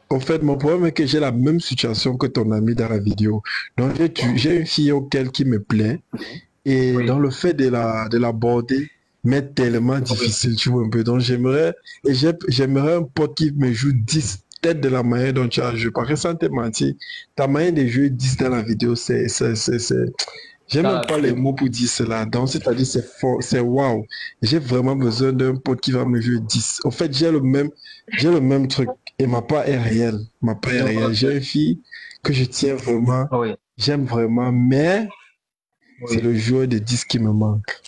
En fait, mon problème est que j'ai la même situation que ton ami dans la vidéo. Donc, j'ai une fille auquel qui me plaît. Et Oui, dans le fait de l'aborder, m'est tellement oui. difficile, tu vois un peu. Donc, j'aimerais un pote qui me joue 10 têtes de la manière dont tu as joué. Parce que sans te mentir, ta manière de jouer 10 dans la vidéo, j'ai Dans même la pas les vidéo. mots pour dire cela. Donc, c'est-à-dire, c'est fort, c'est waouh. J'ai vraiment besoin d'un pote qui va me jouer 10. En fait, j'ai le même truc. Et ma part est réelle. Ma part est réelle. Ok. J'ai une fille que je tiens vraiment, Oui, j'aime vraiment, mais c'est oui. le joueur de 10 qui me manque.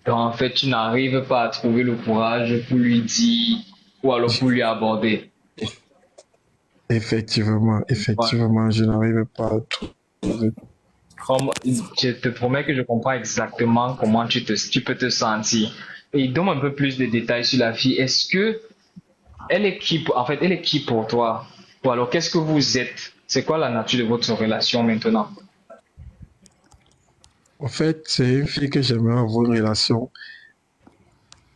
Donc, en fait, tu n'arrives pas à trouver le courage pour lui dire ou alors pour lui aborder. Effectivement, Ouais. effectivement, je n'arrive pas à trouver. Comme, je te promets que je comprends exactement comment tu peux te sentir. Et donne un peu plus de détails sur la fille. Est-ce que elle est qui, en fait, elle est qui pour toi? Ou alors, qu'est-ce que vous êtes? C'est quoi la nature de votre relation maintenant? En fait, c'est une fille que j'aimerais avoir une relation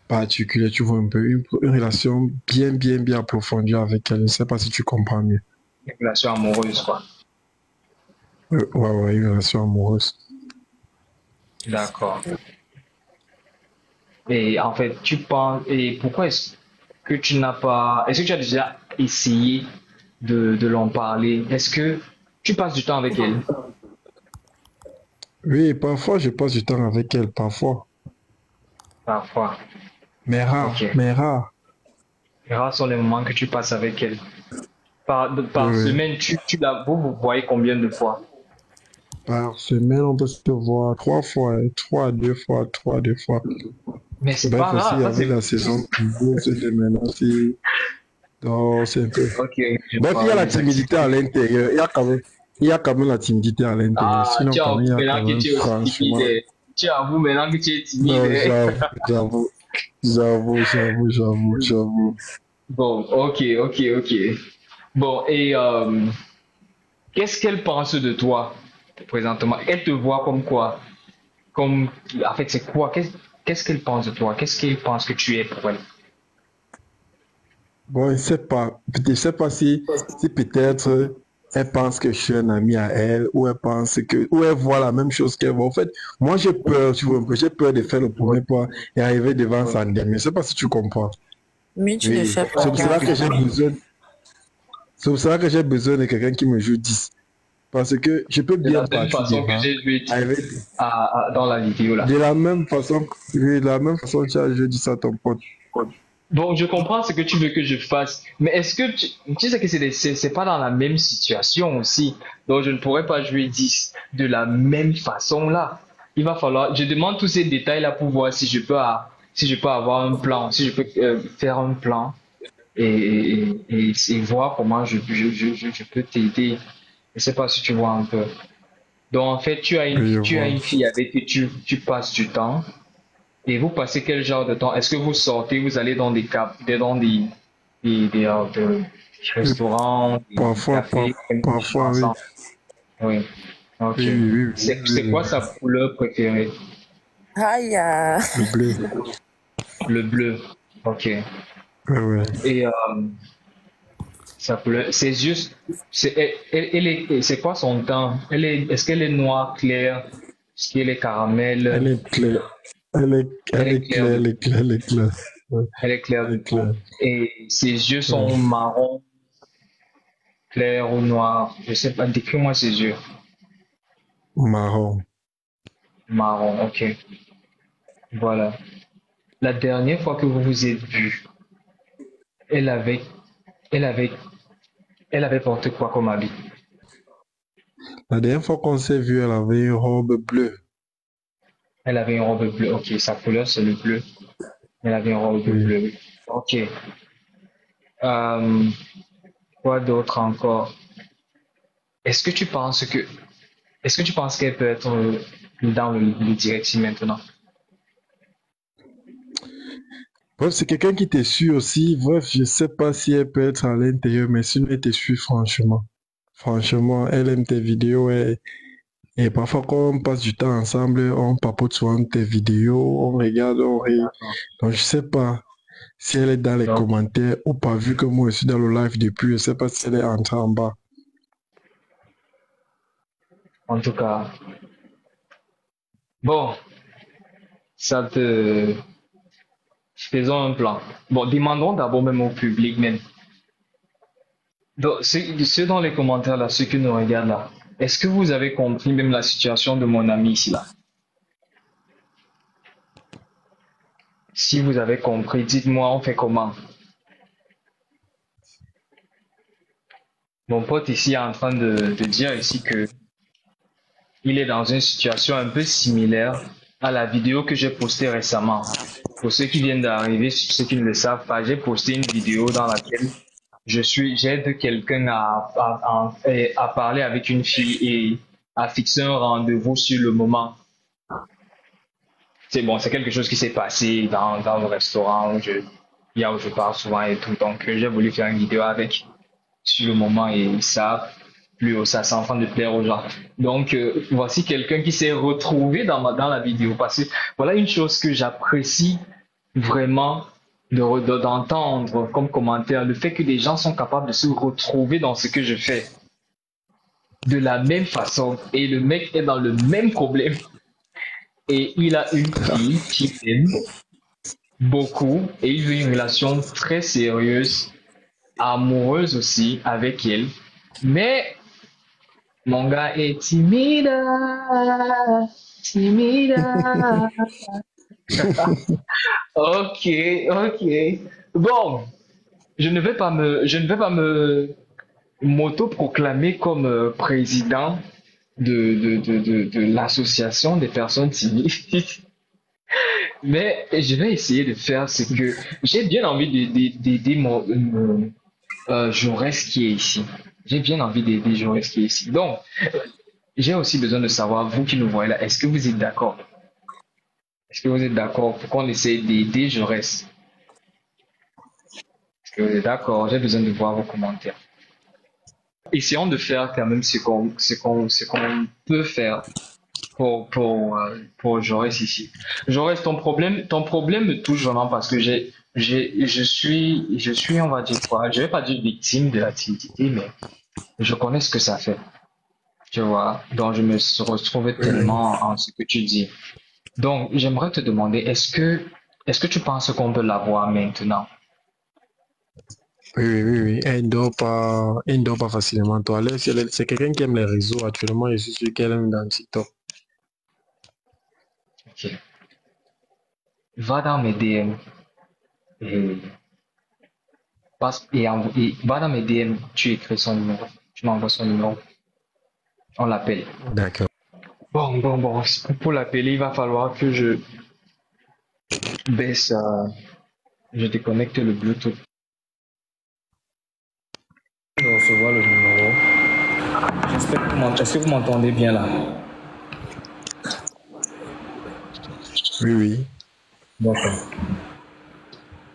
particulière, tu vois un peu, une relation bien, bien, bien approfondie avec elle. Je ne sais pas si tu comprends mieux. Une relation amoureuse, quoi. Ouais, ouais, une relation amoureuse. D'accord. Et en fait, tu penses, et pourquoi est-ce que tu n'as pas, est-ce que tu as déjà essayé de l'en parler? Est-ce que tu passes du temps avec elle? Oui, parfois je passe du temps avec elle, parfois. Parfois. Mais rare, Ok. mais rare. Et rares sont les moments que tu passes avec elle. Oui, Par oui. semaine, vous vous voyez combien de fois? Par semaine, on peut se voir 3 fois, 3 à 2 fois, 3 à 2 fois. Mais c'est pas Bref, aussi rare, ça avec c'est. la saison pluvieuse de maintenant, c'est un peu. Ok, je Bref, il y vois, a la oui, timidité à l'intérieur. Il y a quand même la timidité à l'intérieur. Ah, Sinon, tu quand même, il avoues y a maintenant quand que même, tu es aussi timide. franchement. Tu avoues maintenant que tu es timide. Non, j'avoue. Bon, ok, ok, ok. Bon, et qu'est-ce qu'elle pense de toi présentement? Elle te voit comme quoi? Comme, en fait, c'est quoi? Qu'est-ce qu'elle pense de toi? Qu'est-ce qu'elle pense que tu es pour elle? Bon, je sais pas si peut-être elle pense que je suis un ami à elle, ou elle pense ou elle voit la même chose qu'elle voit. En fait, moi j'ai peur, tu vois, un peu, j'ai peur de faire le Oui, premier pas et arriver devant oui. Sandem. Je sais pas si tu comprends. Mais tu ne Oui, fais pas c'est pour cela que gaffe. c'est pour cela que j'ai besoin de quelqu'un qui me joue 10. Parce que je peux De bien la même partir façon que devant, j'ai vu arriver dans la vidéo là. de la même façon, oui, de la même façon que tu as dit ça à ton pote. Bon, je comprends ce que tu veux que je fasse, mais est-ce que tu sais que c'est pas dans la même situation aussi, donc je ne pourrais pas jouer 10 de la même façon là. Il va falloir, je demande tous ces détails là pour voir si je peux, si je peux avoir un plan, si je peux faire un plan et voir comment je peux t'aider. Je sais pas si tu vois un peu. Donc en fait, Oui, je tu as vois. une fille avec qui tu passes du temps. Et vous passez quel genre de temps? Est-ce que vous sortez, vous allez dans dans des Et restaurants, des parfois, cafés, vous mangez parfois, oui. ensemble? Oui. Ok. Oui, oui, oui, oui, C'est quoi oui, sa couleur préférée? Aïe, ah. le bleu. Le bleu. Ok. Ouais, ouais. Et sa couleur, ses yeux, c'est quoi son teint? Est-ce qu'elle est noire, claire? Est-ce qu'elle est Elle caramel? est claire. Elle Elle est est claire claire, de elle est peau. claire, elle est claire. Ouais, Elle est claire elle de est claire. peau. Et ses yeux Ouais. sont marron clair ou noir, je sais pas, décris-moi ses yeux. Marron. Marron, ok. Voilà. La dernière fois que vous vous êtes vus, elle avait, elle avait, elle avait porté quoi comme habit? La dernière fois qu'on s'est vu, elle avait une robe bleue. Elle avait une robe bleue. Ok, sa couleur c'est le bleu. Elle avait une robe Oui. bleue. Ok. Euh, quoi d'autre encore? Est-ce que tu penses que, est-ce que tu penses qu'elle peut être dans le direct maintenant? Bref, c'est quelqu'un qui te suit aussi. Bref, je sais pas si elle peut être à l'intérieur, mais sinon elle te suit franchement. Franchement, elle aime tes vidéos et parfois quand on passe du temps ensemble, on papote souvent tes vidéos, on regarde, on rit. D'accord. Donc je sais pas. si elle est dans les Non. commentaires ou pas, vu que moi je suis dans le live depuis, je ne sais pas si elle est entrée en bas. En tout cas, bon, ça te... Faisons un plan. Bon, demandons d'abord même au public même. Donc, ceux dans les commentaires là, ceux qui nous regardent là, est-ce que vous avez compris même la situation de mon ami ici là? Si vous avez compris, dites-moi, on fait comment? Mon pote ici est en train de dire ici que il est dans une situation un peu similaire à la vidéo que j'ai postée récemment. Pour ceux qui viennent d'arriver, ceux qui ne le savent pas, j'ai posté une vidéo dans laquelle j'aide quelqu'un à parler avec une fille et à fixer un rendez-vous sur le moment. C'est bon, c'est quelque chose qui s'est passé dans le restaurant où je pars souvent et tout. Donc, j'ai voulu faire une vidéo avec sur le moment et ça, ça c'est en train de plaire aux gens. Donc, voici quelqu'un qui s'est retrouvé dans la vidéo. Parce que voilà une chose que j'apprécie vraiment d'entendre comme commentaire, le fait que les gens sont capables de se retrouver dans ce que je fais de la même façon et le mec est dans le même problème et il a une fille qui l'aime beaucoup et il veut une relation très sérieuse, amoureuse aussi avec elle, mais mon gars est timide, timide. Ok, ok. Bon, je ne vais pas me m'auto-proclamer comme président de l'association des personnes timides. Mais je vais essayer de faire ce que j'ai bien envie d'aider Jaurès qui est ici. J'ai bien envie d'aider Jaurès qui est ici. Donc, j'ai aussi besoin de savoir, vous qui nous voyez là, est-ce que vous êtes d'accord? Est-ce que vous êtes d'accord pour qu'on essaie d'aider Jaurès? Est-ce que vous êtes d'accord? J'ai besoin de voir vos commentaires. Essayons de faire quand même ce qu'on peut faire pour Jaurès ici. Jaurès, ton problème me touche vraiment parce que je suis, on va dire quoi, je vais pas dire victime de la timidité, mais je connais ce que ça fait. Tu vois, donc je me retrouve tellement en ce que tu dis. Donc, j'aimerais te demander, est-ce que tu penses qu'on peut l'avoir maintenant? Oui. Elle ne dort pas facilement. Toi, c'est quelqu'un qui aime les réseaux. Actuellement, je suis sûr qu'elle aime dans TikTok. Ok. Va dans mes DM et, va dans mes DM, tu écris son numéro, tu m'envoies son numéro, on l'appelle. D'accord. Bon, pour l'appeler, il va falloir que je baisse, je déconnecte le Bluetooth. Je vais recevoir le numéro. Est-ce que vous m'entendez bien là? Oui. D'accord.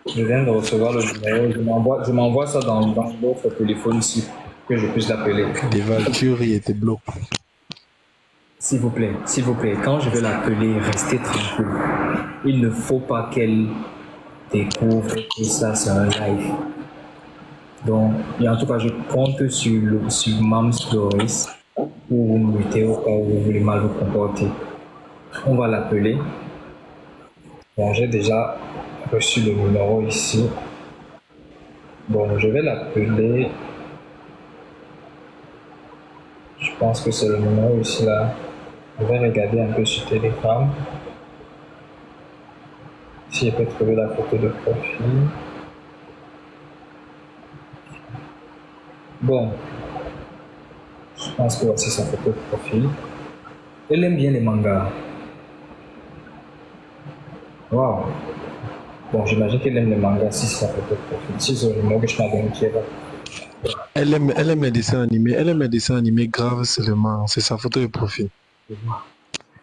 Je viens de recevoir le numéro. Je m'envoie ça dans l'autre téléphone ici, que je puisse l'appeler. Des Valkyries et des blocs. S'il vous plaît, quand je vais l'appeler, restez tranquille. Il ne faut pas qu'elle découvre que ça, c'est un live. Donc, et en tout cas, je compte sur Mams Doris pour vous muter au cas où vous voulez mal vous comporter. On va l'appeler. Bon, j'ai déjà reçu le numéro ici. Bon, je vais l'appeler. Je pense que c'est le numéro ici là. Je vais regarder un peu sur Telegram. Si je peux trouver la photo de profil. Bon. Je pense que voici sa photo de profil. Elle aime bien les mangas. Wow. Bon, j'imagine qu'elle aime les mangas si c'est sa photo de profil. Si c'est le numéro que je m'ai donné qui est là. Elle aime les dessins animés. Elle aime les dessins animés graves seulement. C'est sa photo de profil.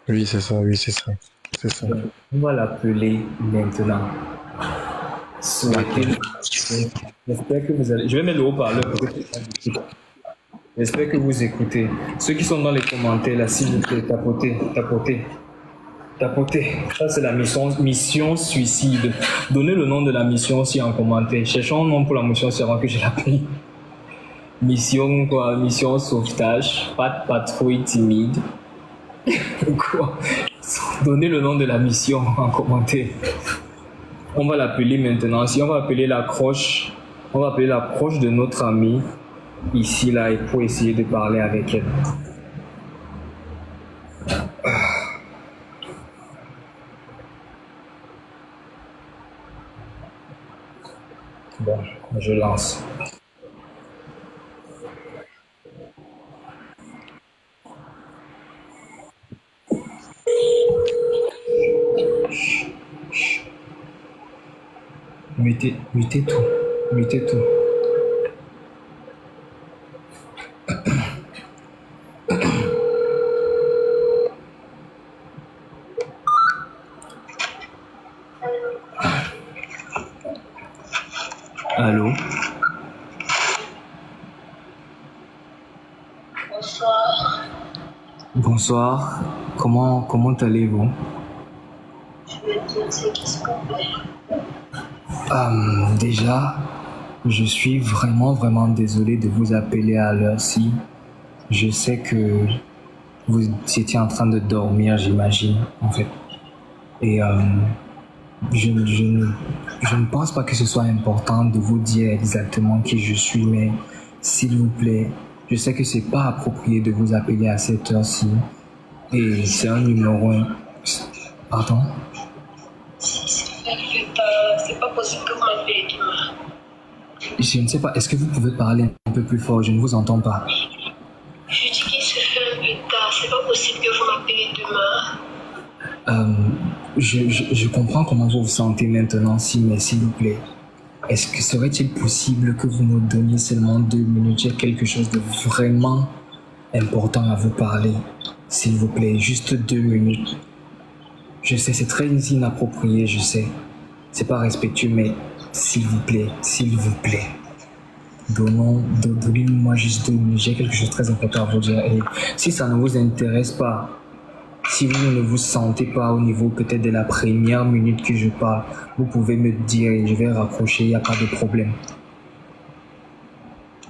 Oui, c'est ça. On va l'appeler maintenant. J'espère que vous allez. Je vais mettre le haut-parleur pour que j'espère que vous écoutez. Ceux qui sont dans les commentaires là, s'il vous plaît, tapotez. Tapoter. Ça, c'est la mission suicide. Donnez le nom de la mission aussi en commentaire. Cherchons un nom pour la mission, c'est avant que je l'appelle. Mission quoi? Mission sauvetage. Pas de patrouille timide. Quoi? Donnez le nom de la mission en commentaire. On va l'appeler maintenant. Si on va appeler la croche, on va appeler la croche de notre amie ici là et pour essayer de parler avec elle. Bon, je lance. Mutez tout. Mutez tout. Allô? Bonsoir. Bonsoir. Comment allez-vous? Je vais te dire qu'est-ce qu'on fait. Déjà, je suis vraiment désolé de vous appeler à l'heure-ci. Je sais que vous étiez en train de dormir, j'imagine, en fait. Et je ne pense pas que ce soit important de vous dire exactement qui je suis, mais s'il vous plaît, je sais que c'est pas approprié de vous appeler à cette heure-ci. Et c'est un numéro... Pardon? C'est pas possible que vous m'appelez demain. Je ne sais pas, est-ce que vous pouvez parler un peu plus fort? Je ne vous entends pas. Je dis qu'il se fait un peu tard. C'est pas possible que vous m'appelez demain. Je comprends comment vous vous sentez maintenant, mais s'il vous plaît, est-ce que serait-il possible que vous nous donniez seulement 2 minutes? J'ai quelque chose de vraiment important à vous parler. S'il vous plaît, juste 2 minutes. Je sais, c'est très inapproprié, je sais. C'est pas respectueux, mais s'il vous plaît, donnez-moi juste 2 minutes. J'ai quelque chose de très important à vous dire. Et si ça ne vous intéresse pas, si vous ne vous sentez pas au niveau peut-être de la première minute que je parle, vous pouvez me dire et je vais raccrocher, il n'y a pas de problème.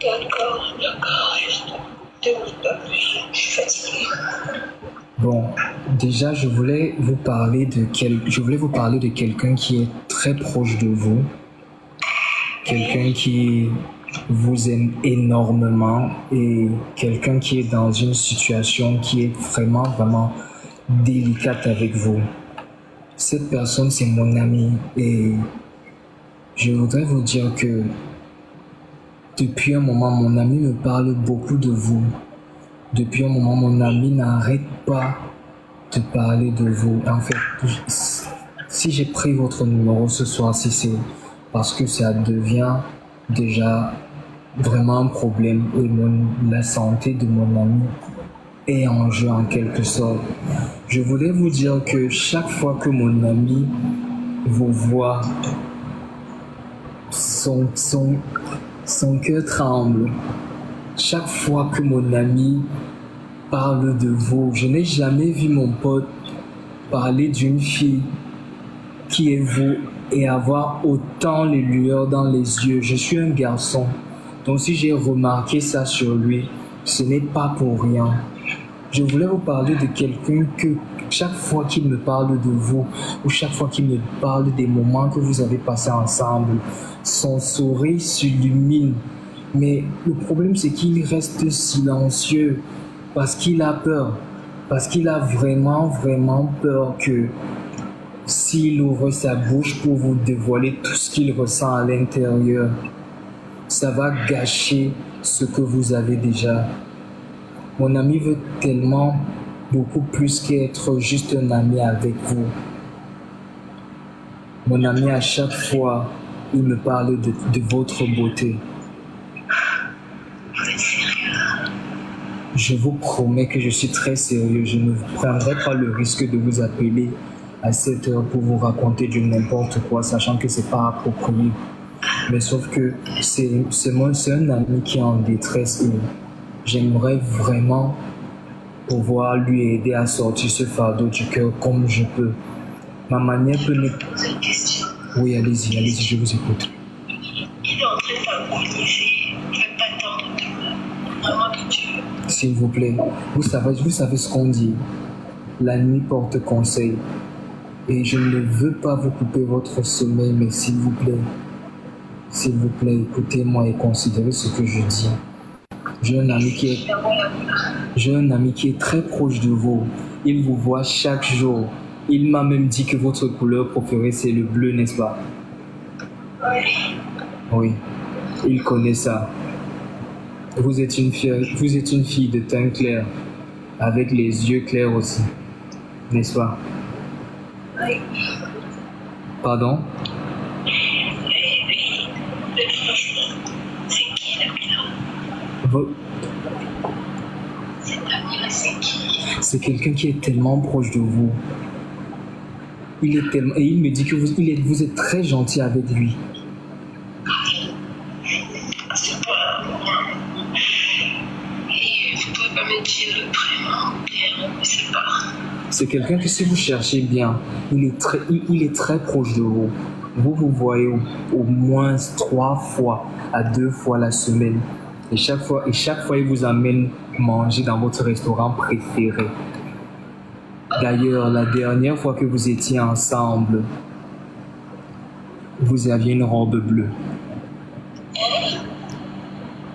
D'accord. Juste 2 minutes de plus. Je suis fatiguée. Bon, déjà, je voulais vous parler de quelqu'un qui est très proche de vous, quelqu'un qui vous aime énormément et quelqu'un qui est dans une situation qui est vraiment délicate avec vous. Cette personne, c'est mon ami et je voudrais vous dire que depuis un moment, mon ami me parle beaucoup de vous. Depuis un moment, mon ami n'arrête pas de parler de vous. En fait, si j'ai pris votre numéro ce soir, si c'est parce que ça devient déjà vraiment un problème et la santé de mon ami est en jeu en quelque sorte. Je voulais vous dire que chaque fois que mon ami vous voit, son cœur tremble. Chaque fois que mon ami parle de vous, je n'ai jamais vu mon pote parler d'une fille qui est vous et avoir autant les lueurs dans les yeux. Je suis un garçon, donc si j'ai remarqué ça sur lui, ce n'est pas pour rien. Je voulais vous parler de quelqu'un que chaque fois qu'il me parle de vous ou chaque fois qu'il me parle des moments que vous avez passés ensemble, son sourire s'illumine. Mais le problème, c'est qu'il reste silencieux parce qu'il a peur. Parce qu'il a vraiment peur que s'il ouvre sa bouche pour vous dévoiler tout ce qu'il ressent à l'intérieur, ça va gâcher ce que vous avez déjà. Mon ami veut tellement beaucoup plus qu'être juste un ami avec vous. Mon ami, à chaque fois, il me parle de votre beauté. Vous êtes sérieux? Je vous promets que je suis très sérieux. Je ne prendrai pas le risque de vous appeler à cette heure pour vous raconter du n'importe quoi, sachant que c'est pas approprié. Mais sauf que c'est un ami qui est en détresse et j'aimerais vraiment pouvoir lui aider à sortir ce fardeau du cœur comme je peux. Ma manière peut ne... Poser une question. Oui, allez-y, je vous écoute. Il est en train d'agoniser. Ne fais pas tendre de main. Vraiment que tu veux. S'il vous plaît, vous savez ce qu'on dit. La nuit porte conseil. Et je ne veux pas vous couper votre sommeil, mais s'il vous plaît, écoutez-moi et considérez ce que je dis. J'ai un ami qui est très proche de vous. Il vous voit chaque jour. Il m'a même dit que votre couleur préférée c'est le bleu, n'est-ce pas? Oui, il connaît ça. Vous êtes une fille de teint clair, avec les yeux clairs aussi, n'est-ce pas? Oui. Pardon? C'est qui la couleur? Cet ami-là, c'est qui? C'est quelqu'un qui est tellement proche de vous. Et il me dit que vous êtes très gentil avec lui. C'est pas moi. Et vous pouvez pas me dire le prénom, je ne sais pas. C'est quelqu'un que si vous cherchez bien, il est très proche de vous. Vous vous voyez au moins 3 fois à 2 fois la semaine. Et chaque fois, il vous amène manger dans votre restaurant préféré. D'ailleurs, la dernière fois que vous étiez ensemble, vous aviez une robe bleue.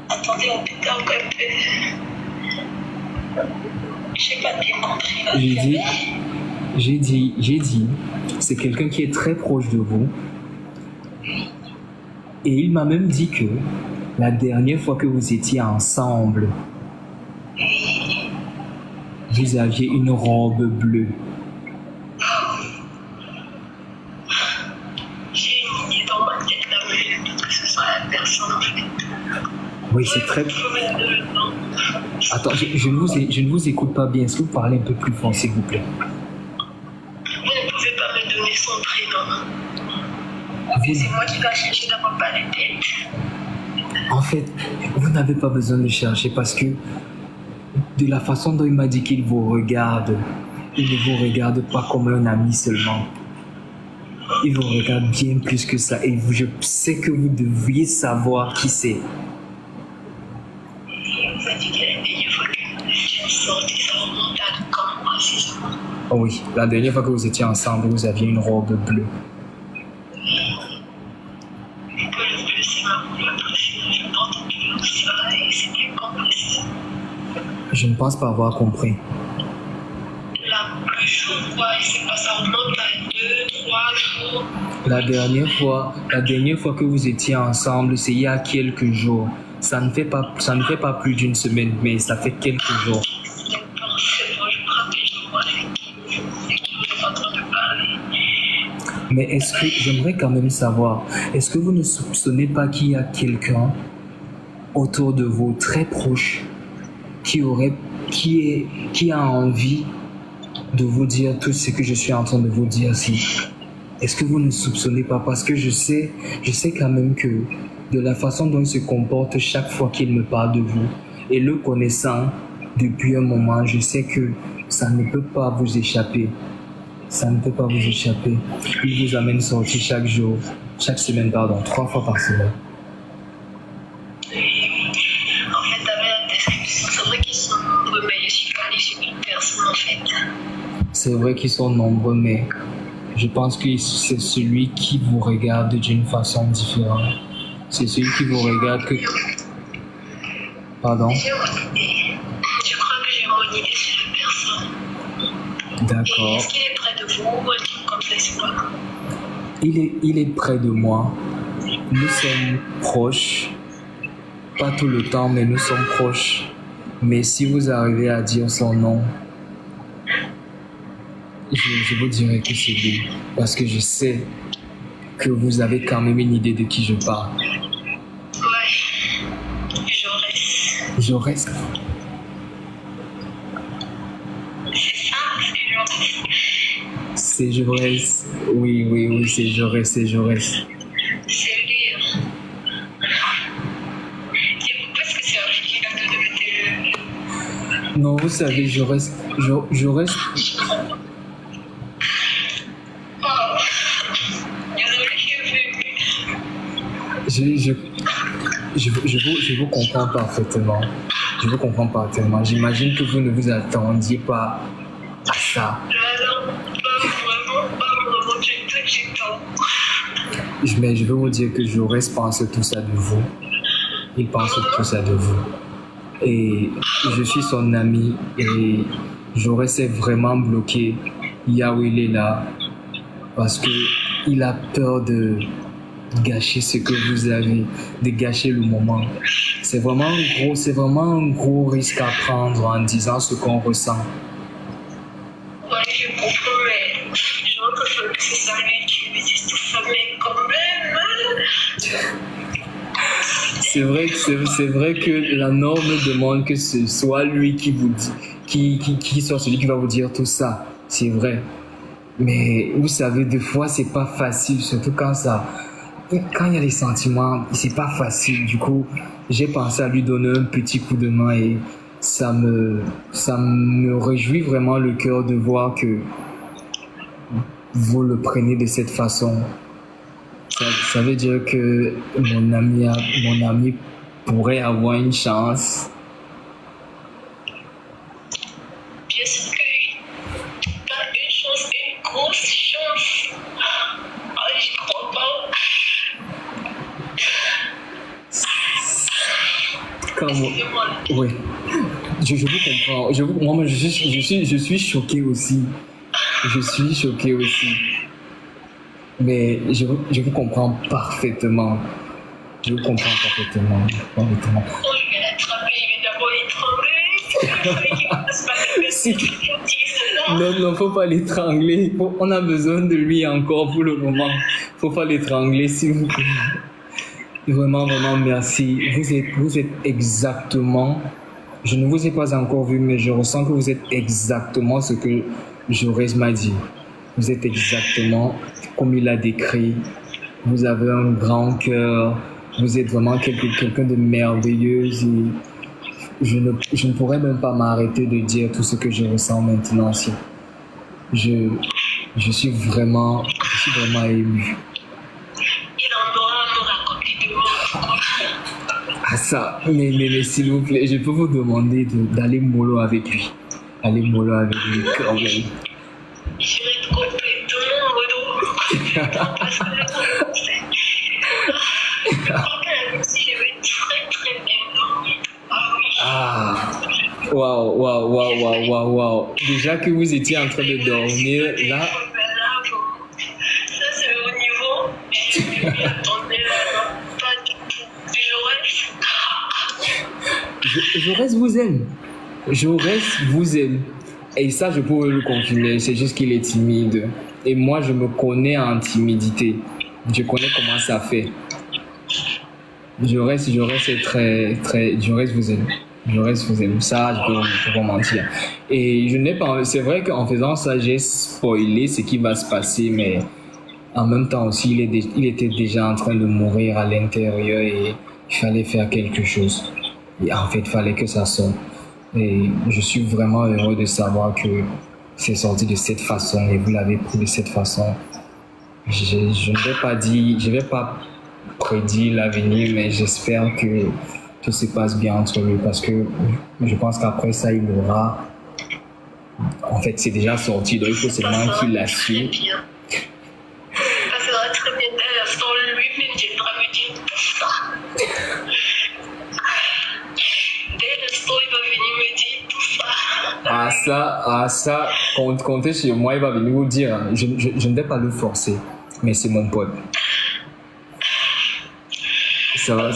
Attendez, on peut encore un peu. J'ai pas bien compris. J'ai dit, c'est quelqu'un qui est très proche de vous. Et il m'a même dit que la dernière fois que vous étiez ensemble, vous aviez une robe bleue. J'ai une idée dans ma tête là, mais peut-être que ce sera la personne en fait. Oui, c'est très... Vous pouvez me donner le nom. Attends, je ne vous écoute pas bien. Est-ce que vous parlez un peu plus fort, s'il vous plaît? Vous ne pouvez pas me donner son prénom. C'est moi qui vais chercher dans ma tête. En fait, vous n'avez pas besoin de chercher parce que de la façon dont il m'a dit qu'il vous regarde, il ne vous regarde pas comme un ami seulement. Il vous regarde bien plus que ça et je sais que vous devriez savoir qui c'est. Il vous a dit que la dernière fois que vous étiez sortis, ça remonte à quand précisément? Oh oui, la dernière fois que vous étiez ensemble, vous aviez une robe bleue. Le bleu, c'est ma couleur préférée. Je porte toujours ça et c'était compris. Je ne pense pas avoir compris. La plus chaude, quoi, et c'est pas ça remonte à 2-3 jours. La dernière fois que vous étiez ensemble, c'est il y a quelques jours. Ça ne fait pas plus d'une semaine, mais ça fait quelques jours. C'est bon, je crois que je vois avec qui vous êtes en train de parler. Mais est-ce que, j'aimerais quand même savoir, est-ce que vous ne soupçonnez pas qu'il y a quelqu'un autour de vous, très proche, qui a envie de vous dire tout ce que je suis en train de vous dire ici? Est-ce que vous ne soupçonnez pas? Parce que je sais quand même que de la façon dont il se comporte chaque fois qu'il me parle de vous, et le connaissant depuis un moment, je sais que ça ne peut pas vous échapper. Ça ne peut pas vous échapper. Il vous amène sortir chaque semaine, 3 fois par semaine. En fait, avec la description, c'est vrai qu'ils sont nombreux, mais je suis pas allée chez une personne en fait. C'est vrai qu'ils sont nombreux, mais je pense que c'est celui qui vous regarde d'une façon différente. C'est celui qui vous regarde que... Pardon? J'ai mon idée. Je crois que j'ai mon idée sur la personne. D'accord. Est-ce qu'il est près de vous ou un truc comme ça, c'est quoi? Il est près de moi. Nous sommes proches. Pas tout le temps, mais nous sommes proches. Mais si vous arrivez à dire son nom, je vous dirai que c'est lui. Parce que je sais que vous avez quand même une idée de qui je parle. Ouais. Jaurès. C'est Jaurès. Oui, c'est Jaurès. C'est lui. C'est parce que c'est avec qui il a de mettre Non, vous savez, je reste... Je vous comprends parfaitement. Je vous comprends parfaitement. J'imagine que vous ne vous attendiez pas à ça. Mais je veux vous dire que Jaurès pense tout ça de vous. Il pense tout ça de vous. Et je suis son ami et Jaurès est vraiment bloqué là où il est là parce que il a peur de gâcher ce que vous avez, de gâcher le moment. C'est vraiment un gros risque à prendre en disant ce qu'on ressent. Ouais, je comprends, mais je veux que c'est ça lui qui me dise tout ça, mais quand même. C'est vrai que la norme demande que ce soit lui qui vous dit, qui soit celui qui va vous dire tout ça. C'est vrai. Mais vous savez, des fois, c'est pas facile, surtout quand il y a des sentiments, c'est pas facile. Du coup, j'ai pensé à lui donner un petit coup de main et ça me réjouit vraiment le cœur de voir que vous le prenez de cette façon. Ça veut dire que mon ami pourrait avoir une chance. Bien sûr que oui. Pas une chance, une grosse chance. Ah, j'y crois pas. Oui, je vous comprends. Moi, je suis choqué aussi. Je suis choqué aussi. Mais je vous comprends parfaitement. Je vous comprends parfaitement. Oh, je vais l'attraper, il va d'abord l'étrangler. Non, faut pas l'étrangler. On a besoin de lui encore pour le moment. Faut pas l'étrangler, s'il vous plaît. Vraiment, merci. Vous êtes exactement... Je ne vous ai pas encore vu, mais je ressens que vous êtes exactement ce que Jaurès m'a dit. Vous êtes exactement comme il l'a décrit. Vous avez un grand cœur. Vous êtes vraiment quelqu'un de merveilleux. Et je ne pourrais même pas m'arrêter de dire tout ce que je ressens maintenant. Je suis vraiment ému. Il en doit me raconter de moi. Ah ça, mais s'il vous plaît, je peux vous demander d'aller mollo avec lui. Allez mollo avec lui quand même. Je vais être complètement mollo. Parce que je vais très bien dormir. Ah oui. Waouh. Déjà que vous étiez en train de dormir, là... Ça, c'est au niveau. Je ne m'y attendais pas du tout. Jaurès vous aime. Jaurès vous aime. Et ça, je pourrais le confirmer. C'est juste qu'il est timide. Et moi, je me connais en timidité. Je connais comment ça fait. Jaurès est très... Jaurès vous aime. Jaurès vous aime. Ça, je peux pas mentir. Et je n'ai pas... C'est vrai qu'en faisant ça, j'ai spoilé ce qui va se passer, mais en même temps aussi, il était déjà en train de mourir à l'intérieur et il fallait faire quelque chose. Et en fait, il fallait que ça sorte. Et je suis vraiment heureux de savoir que c'est sorti de cette façon et vous l'avez pris de cette façon. Je ne vais pas prédire l'avenir, mais j'espère que tout se passe bien entre eux parce que je pense qu'après ça, il aura... En fait, c'est déjà sorti, donc il faut seulement qu'il l'assume. Ça sera très bien. Dès l'instant, lui-même viendra me dire tout ça. Dès l'instant, il va venir me dire tout ça. Ça, comptez sur moi, il va venir vous dire. Je ne vais pas le forcer, mais c'est mon pote. Ça va.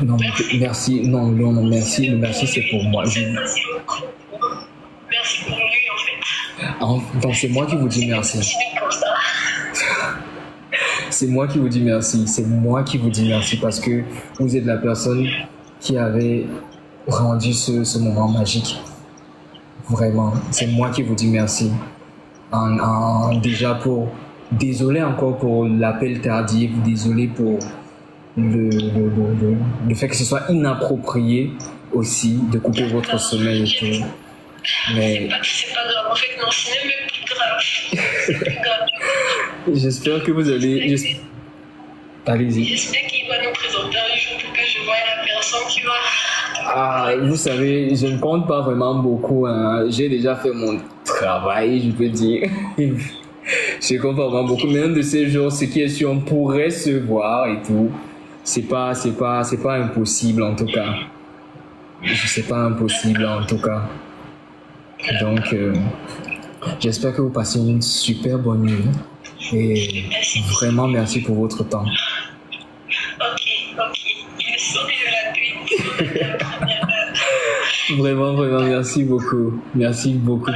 Non, merci. Non, merci. Le merci, c'est pour moi. Merci pour lui, en fait. Donc, c'est moi qui vous dis merci. C'est moi qui vous dis merci. C'est moi qui vous dis merci parce que vous êtes la personne qui avait rendu ce moment magique. Vraiment, c'est moi qui vous dis merci. Déjà désolé encore pour l'appel tardif, désolé pour le fait que ce soit inapproprié aussi de couper votre sommeil et tout. Mais C'est pas grave, en fait, non, c'est même plus grave. C'est plus grave. j'espère que vous allez... Allez-y. J'espère qu'il va nous présenter un jour pour que je voie la personne qui va. Ah, vous savez, je ne compte pas vraiment beaucoup, hein. J'ai déjà fait mon travail, je peux dire. Je ne compte pas vraiment beaucoup, mais un de ces jours, ce qui est sûr, on pourrait se voir et tout. C'est pas impossible en tout cas. C'est pas impossible en tout cas. Donc, j'espère que vous passez une super bonne nuit. Et vraiment merci pour votre temps. Ok. Je sens que je la Vraiment, merci beaucoup. Merci beaucoup.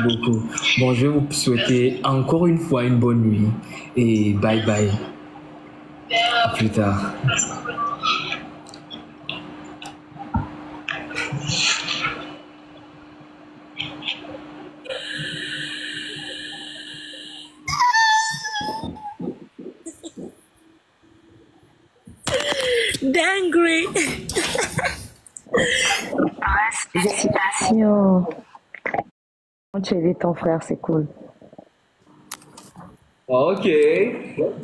Bon, je vais vous souhaiter encore une fois une bonne nuit. Et bye bye. À plus tard. Dinguerie. Félicitations. Quand tu as aidé ton frère, c'est cool. Ok.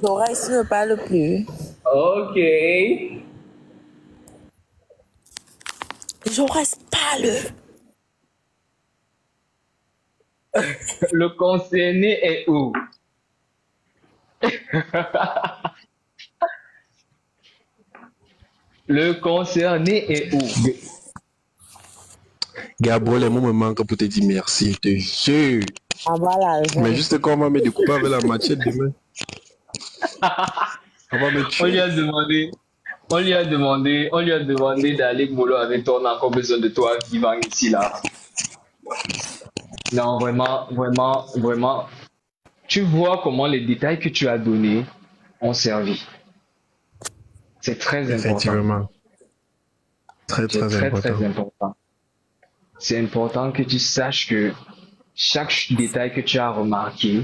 Dora ici ne parle plus. Ok. Jaurès parle. Le concerné est où? Le concerné est où? Gabriel, moi, me manque pour te dire merci, je te jure. Ah voilà. Mais juste quand on va me découper avec la machette demain. On va me On tuer. lui a demandé d'aller boulot avec toi. On a encore besoin de toi vivant ici, là. Non, vraiment. Tu vois comment les détails que tu as donnés ont servi. C'est très important. Effectivement. Très C'est important. très important. C'est important que tu saches que chaque détail que tu as remarqué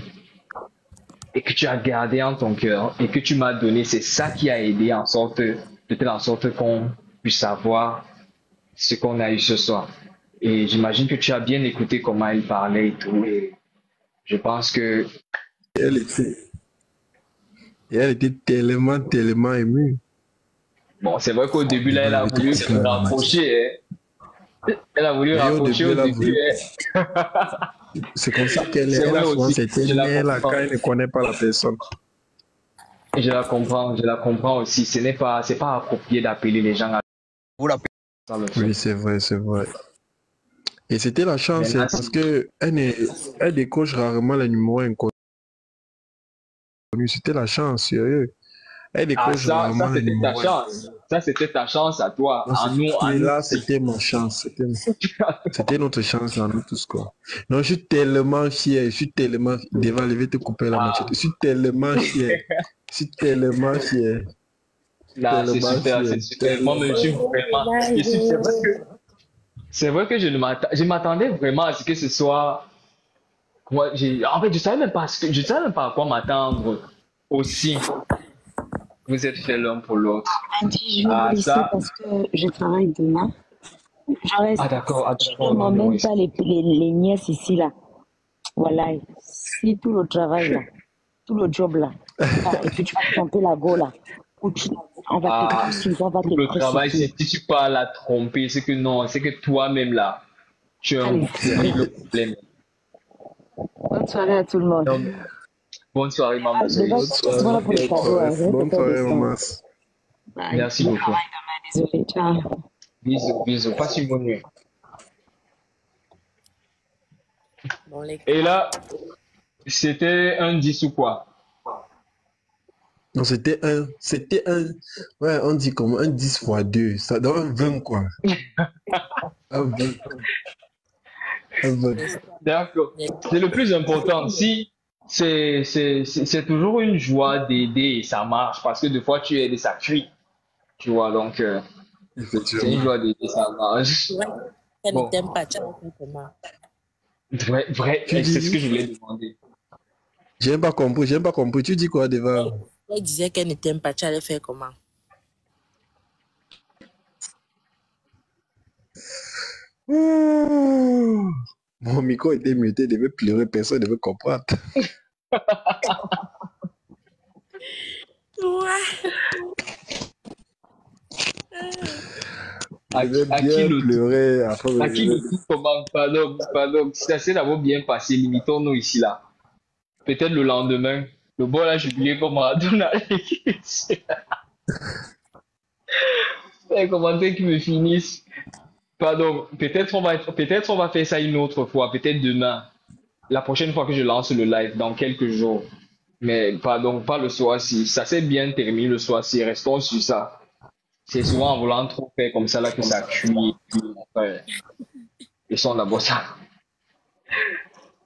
et que tu as gardé en ton cœur et que tu m'as donné, c'est ça qui a aidé de telle en sorte qu'on puisse savoir ce qu'on a eu ce soir. Et j'imagine que tu as bien écouté comment il parlait et tout. Et je pense que Elle était tellement émue. bon, c'est vrai qu'au début là, elle a voulu se rapprocher. Hein. Elle a voulu Et au rapprocher début, au elle a début. voulu- Hein. C'est comme ça qu'elle C'est elle vrai a souvent aussi, cette je la nez là comprends. quand elle ne connaît pas la personne. Et je la comprends aussi. C'est pas approprié d'appeler les gens à sans le faire. Oui, c'est vrai. Et c'était la chance, Maintenant, parce que elle décoche rarement les numéros inconnus. C'était la chance, sérieux. Elle Ah, décoche ça rarement les c'était ta numéros. chance. Ça, c'était ta chance à toi. Non, À nous, là, c'était ma chance. C'était notre chance à nous tous, quoi. Non, je suis tellement fier. Je suis tellement... Devant, je vais te couper la machette. Je suis tellement fier. Je suis tellement fier. Là, c'est Tellement super, fier. c'est super. Moi, je suis vraiment. C'est vrai que je m'attendais vraiment à ce que ce soit. En fait, je savais même pas à quoi m'attendre aussi. Vous êtes faits l'un pour l'autre. Lundi, je vais Ah, vous laisser ça. parce que je travaille demain. Je reste. Ah, d'accord. Je ne m'emmène pas les nièces ici, là. Voilà. Si tout le travail, là, tout le job, là, et puis tu vas tromper la go, là, on va te poursuivre, on va Tout le te travail, prostituer. si tu parles à tromper, c'est que non, c'est que toi-même là, tu as un Allez. terrible problème. Bonne soirée à tout le monde. Donc, bonne soirée, maman. Déjà, voilà pour les cadeaux. Hein. Je vais Bonne te faire soirée, des maman. sons. Bye. Merci Bon beaucoup. travail demain, désolé. Ciao. Bisous. Passe une bonne nuit. Bon, les Et là, c'était un 10 ou quoi? Non, c'était ouais, on dit comment, un 10 fois 2, ça donne un 20, quoi. Un 20. Un 20. D'accord. C'est le plus important. Si c'est toujours une joie d'aider et ça marche parce que des fois tu aides et ça crie. Tu vois, donc c'est une Effectivement. joie d'aider, ça marche. ouais, elle Bon. ne t'aime pas, tu as fait comment? Vrai, Tu c'est dis- ce que je voulais demander. J'ai pas compris. Tu dis quoi, devant? Elle disait qu'elle ne t'aime pas, tu allais faire comment? Ouh. Mon micro était muté, il devait pleurer, personne ne devait comprendre. Ouais. Il devait À qui bien le pleurer. Après, À qui le tout comment? Pardon. Si ça s'est d'abord bien passé, limitons-nous ici là. Peut-être le lendemain, le bon là, jubilé comme Maradona. Les commentaires qui me finissent. Pardon, peut-être on va faire ça une autre fois, peut-être demain. La prochaine fois que je lance le live, dans quelques jours. Mais pardon, pas le soir-ci. Ça s'est bien terminé le soir-ci, restons sur ça. C'est souvent en voulant trop faire comme ça là que ça cuit. Et puis, enfin, laissons d'abord ça.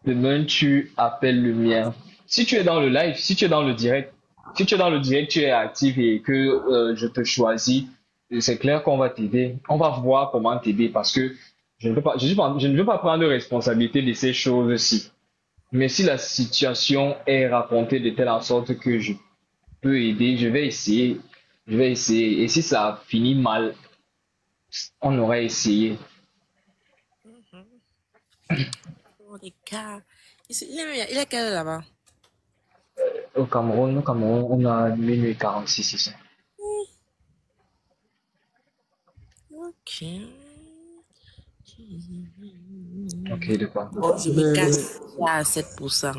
Demain, tu appelles le mien. Si tu es dans le live, si tu es dans le direct, si tu es dans le direct, tu es actif et que je te choisis, c'est clair qu'on va t'aider. On va voir comment t'aider parce que je ne veux pas prendre de responsabilité de ces choses-ci. Mais si la situation est racontée de telle en sorte que je peux aider, je vais essayer. Je vais essayer. Et si ça finit mal, on aurait essayé. Oh, les gars. Il est quelle heure là-bas? Au Cameroun, on a minuit 46 ici. Ok. Ok, de quoi? Bon, je me casse à 7%.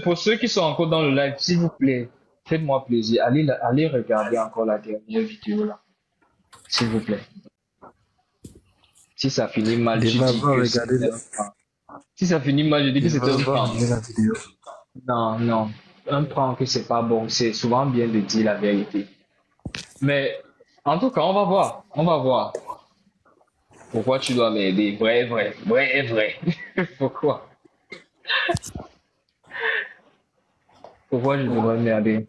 Pour ceux qui sont encore dans le live, s'il vous plaît, faites-moi plaisir. Allez regarder encore la dernière vidéo là. S'il vous plaît. Si ça finit mal, je Deva dis va que regarder c'était un prank. Si ça finit mal, je dis que Deva c'était un va prank. regarder la vidéo. Non, non. Un prank, c'est pas bon. C'est souvent bien de dire la vérité. Mais en tout cas, on va voir. On va voir. Pourquoi tu dois m'aider? Vrai, vrai. Vrai, vrai. Pourquoi? Pourquoi je devrais m'aider?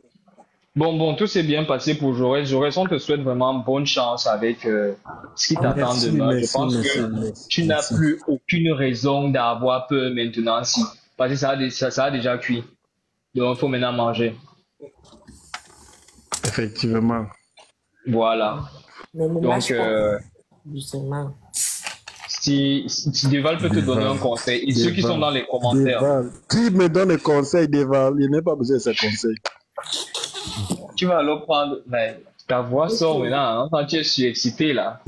Bon, tout s'est bien passé pour Jaurès. Jaurès, on te souhaite vraiment bonne chance avec ce qui t'attend Merci, demain. Je merci, pense merci, que merci, tu n'as merci. plus aucune raison d'avoir peur maintenant, si, parce que ça a déjà cuit. Donc, il faut maintenant manger. Effectivement. Voilà. Mais ne Donc, lâche pas. Doucement. si Deval peut te donner un Deval, conseil, et ceux qui sont Deval, dans les commentaires, Deval. Qui me donne des conseils, Deval? Il n'a pas besoin de ces conseils. tu vas alors prendre, mais ta voix sort Ok. maintenant, hein, quand tu es surexcité là.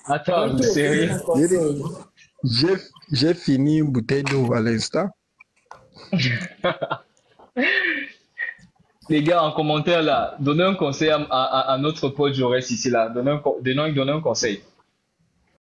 Attends, Ok, sérieux. c'est un J'ai dit, conseil. j'ai fini une bouteille d'eau à l'instant. Les gars, en commentaire là, donnez un conseil à notre pote Jaurès ici là. Donnez un conseil.